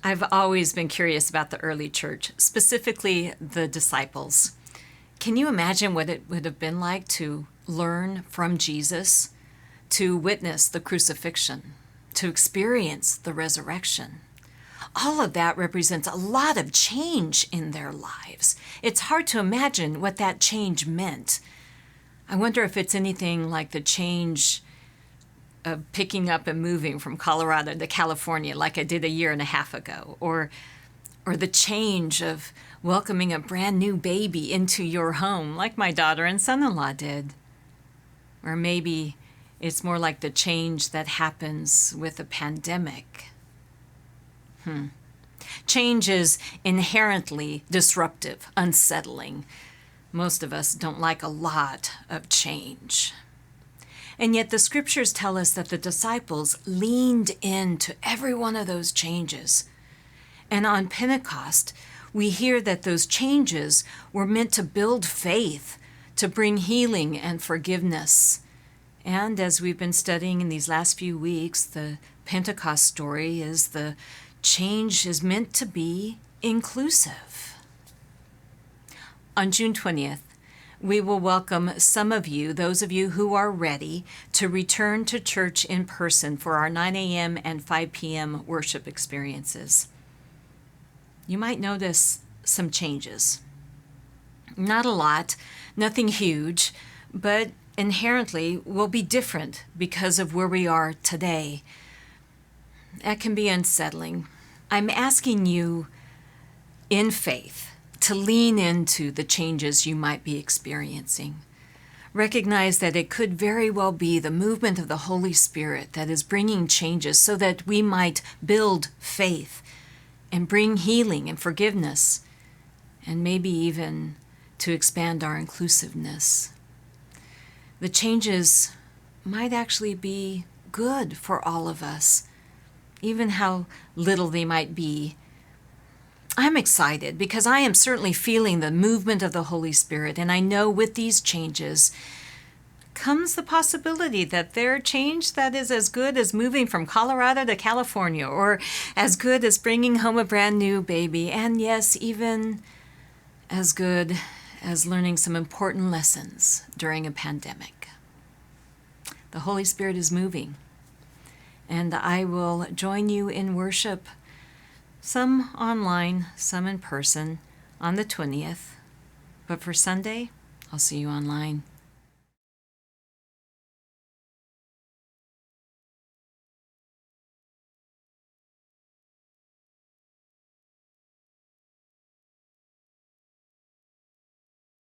I've always been curious about the early church, specifically the disciples. Can you imagine what it would have been like to learn from Jesus, to witness the crucifixion, to experience the resurrection? All of that represents a lot of change in their lives. It's hard to imagine what that change meant. I wonder if it's anything like the change of picking up and moving from Colorado to California like I did a year and a half ago, or the change of welcoming a brand new baby into your home like my daughter and son-in-law did. Or maybe it's more like the change that happens with a pandemic. Change is inherently disruptive, unsettling. Most of us don't like a lot of change. And yet the scriptures tell us that the disciples leaned into every one of those changes. And on Pentecost, we hear that those changes were meant to build faith, to bring healing and forgiveness. And as we've been studying in these last few weeks, the Pentecost story is the change is meant to be inclusive. On June 20th, we will welcome some of you, those of you who are ready, to return to church in person for our 9 a.m. and 5 p.m. worship experiences. You might notice some changes. Not a lot, nothing huge, but inherently will be different because of where we are today. That can be unsettling. I'm asking you in faith to lean into the changes you might be experiencing. Recognize that it could very well be the movement of the Holy Spirit that is bringing changes so that we might build faith and bring healing and forgiveness, and maybe even to expand our inclusiveness. The changes might actually be good for all of us, even how little they might be. I'm excited because I am certainly feeling the movement of the Holy Spirit, and I know with these changes comes the possibility that their change that is as good as moving from Colorado to California, or as good as bringing home a brand new baby, and yes, even as good as learning some important lessons during a pandemic. The Holy Spirit is moving, and I will join you in worship, some online, some in person, on the 20th. But for Sunday, I'll see you online.